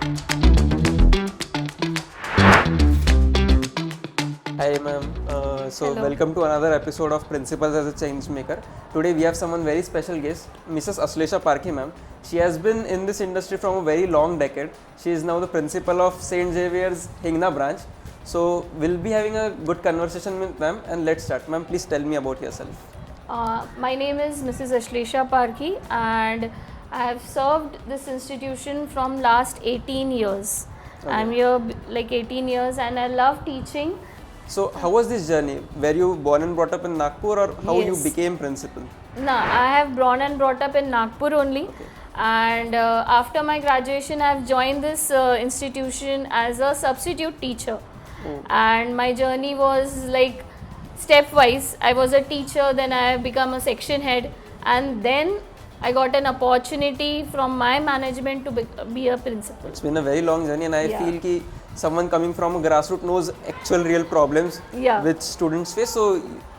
Hi ma'am, Hello. welcome to another episode of Principals as a Change Maker. Today we have someone very special guest, Mrs. Aslesha Parkhi ma'am. She has been in this industry from a very long decade. She is now the principal of St. Xavier's Hingna branch. So we'll be having a good conversation with ma'am, and let's start. Ma'am, please tell me about yourself. My name is Mrs. Ashlesha Parkhi and I have served this institution from last 18 years. I'm here like 18 years and I love teaching. So how was this journey? Were you born and brought up in Nagpur, or how you Yes. became principal? No, I have born and brought up in Nagpur only. And after my graduation, I have joined this institution as a substitute teacher. And my journey was like stepwise. I was a teacher, then I have become a section head, and then I got an opportunity from my management to be a principal. It's been a very long journey, and I Yeah. feel ki someone coming from a grassroots knows actual real problems Yeah. which students face. So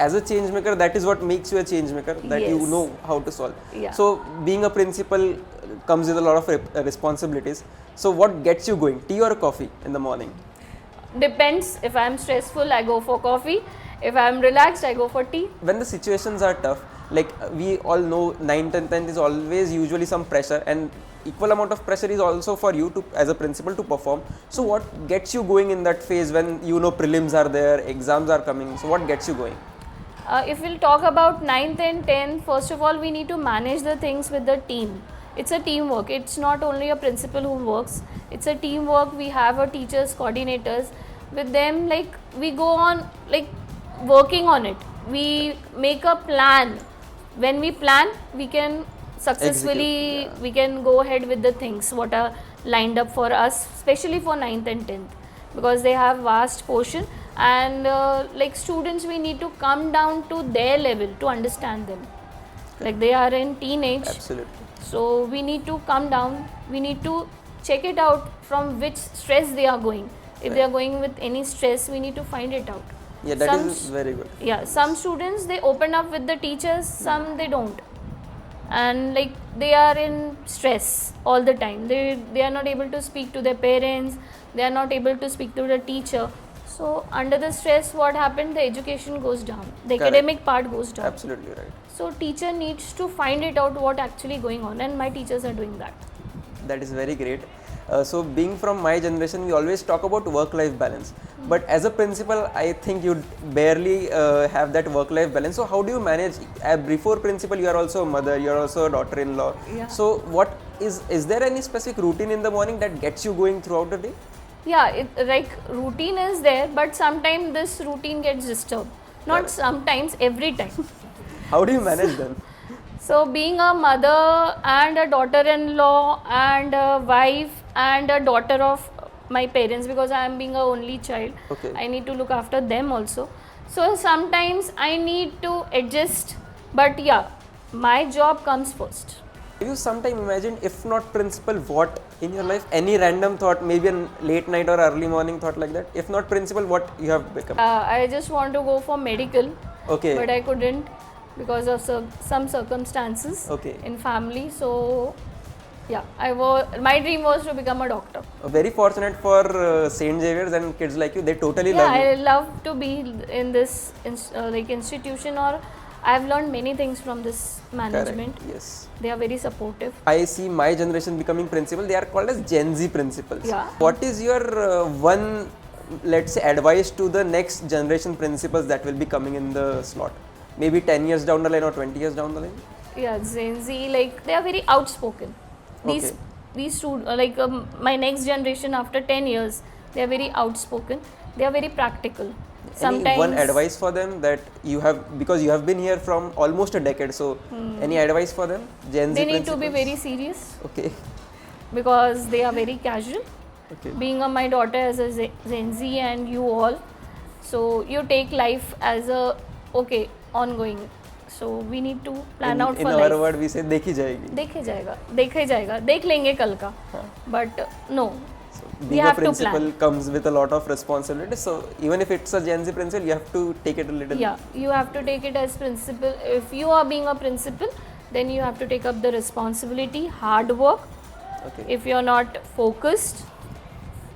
as a change maker, that is what makes you a change maker, that you Yes. know how to solve. Yeah. So being a principal comes with a lot of responsibilities. So what gets you going, tea or coffee in the morning? Depends. If I'm stressful, I go for coffee. If I'm relaxed, I go for tea. When the situations are tough, like we all know 9th and 10th is always usually some pressure, and equal amount of pressure is also for you to as a principal to perform. So what gets you going in that phase when you know prelims are there, exams are coming? So what gets you going? If we'll talk about 9th and 10th, first of all, we need to manage the things with the team. It's a teamwork. It's not only a principal who works. It's a teamwork. We have our teachers, coordinators. With them, like we go on like working on it. We make a plan. When we plan, we can successfully Execute, we can go ahead with the things what are lined up for us, especially for 9th and 10th, because they have vast portion, and like students, we need to come down to their level to understand them. Like they are in teenage, Absolutely. so we need to come down. We need to check it out from which stress they are going. If they are going with any stress, we need to find it out. Yeah, that Some is very good. Yeah, some students they open up with the teachers, some they don't, and like they are in stress all the time. They are not able to speak to their parents, they are not able to speak to the teacher. So under the stress, what happened, the education goes down, the Correct. academic part goes down. Absolutely right. So teacher needs to find it out what actually going on, and my teachers are doing that. That is very great. So being from my generation, we always talk about work-life balance. But as a principal, I think you barely have that work-life balance. So how do you manage? Before principal, you are also a mother, you are also a daughter-in-law. Yeah. So what is there any specific routine in the morning that gets you going throughout the day? Yeah, like routine is there, but sometimes this routine gets disturbed. Not Correct. sometimes, every time. How do you manage them? So being a mother and a daughter-in-law and a wife and a daughter of my parents, because I am being a only child, Okay. I need to look after them also. So sometimes I need to adjust, but yeah, my job comes first. Have you sometime imagined, if not principal, what in your life? Any random thought, maybe a late night or early morning thought like that? If not principal, what you have become? I just want to go for medical, Okay. but I couldn't because of some circumstances Okay. in family. So yeah, my dream was to become a doctor. Very fortunate for St. Xavier's and kids like you. They totally Yeah, love you. I love to be in this like institution, or I've learned many things from this management. Correct. Yes. They are very supportive. I see my generation becoming principal. They are called as Gen Z principals. Yeah. What is your one, let's say, advice to the next generation principals that will be coming in the slot? Maybe 10 years down the line or 20 years down the line? Yeah, Gen Z, like they are very outspoken. Okay. These like my next generation after 10 years, they are very outspoken. They are very practical. Any one advice for them that you have, because you have been here from almost a decade, so any advice for them? Gen Z they need to be principals? very serious Okay. because they are very casual. Okay. Being my daughter as a Gen Z and you all, so you take life as a okay ongoing. So we need to plan out in for our life. word we say देखी जाएगी. देखे जाएगा, देख लेंगे कल का. But no, we Being a have to principal plan. comes with a lot of responsibility. So even if it's a Gen Z principal, you have to take it a little. Yeah, you have to take it as principal. If you are being a principal, then you have to take up the responsibility, hard work. Okay. If you're not focused,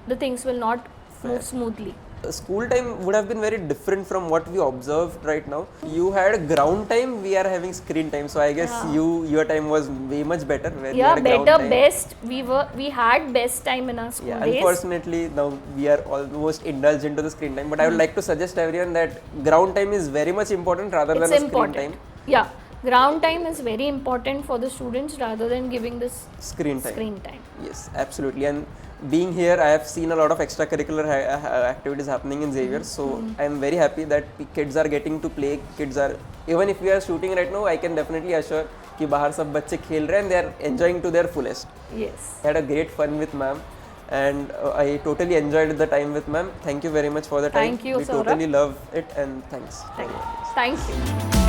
the things will not move smoothly. School time would have been very different from what we observed right now. You had ground time, we are having screen time. So I guess your time was way much better. Where you Yeah, had a ground better, time. best. We had best time in our school Yeah, days. unfortunately now we are almost indulged into the screen time. But I would like to suggest everyone that ground time is very much important rather It's than a important. screen time. Yeah, ground time is very important for the students rather than giving this Screen time. screen time. Yes, absolutely. And being here, I have seen a lot of extracurricular activities happening in Xavier. So I am very happy that kids are getting to play. Kids are, even if we are shooting right now, I can definitely assure कि बाहर सब बच्चे खेल रहे हैं and they are enjoying to their fullest. Yes. I had a great fun with ma'am, and I totally enjoyed the time with ma'am. Thank you very much for the time. Thank you, We Saurabh. totally love it, and thanks. Thank you.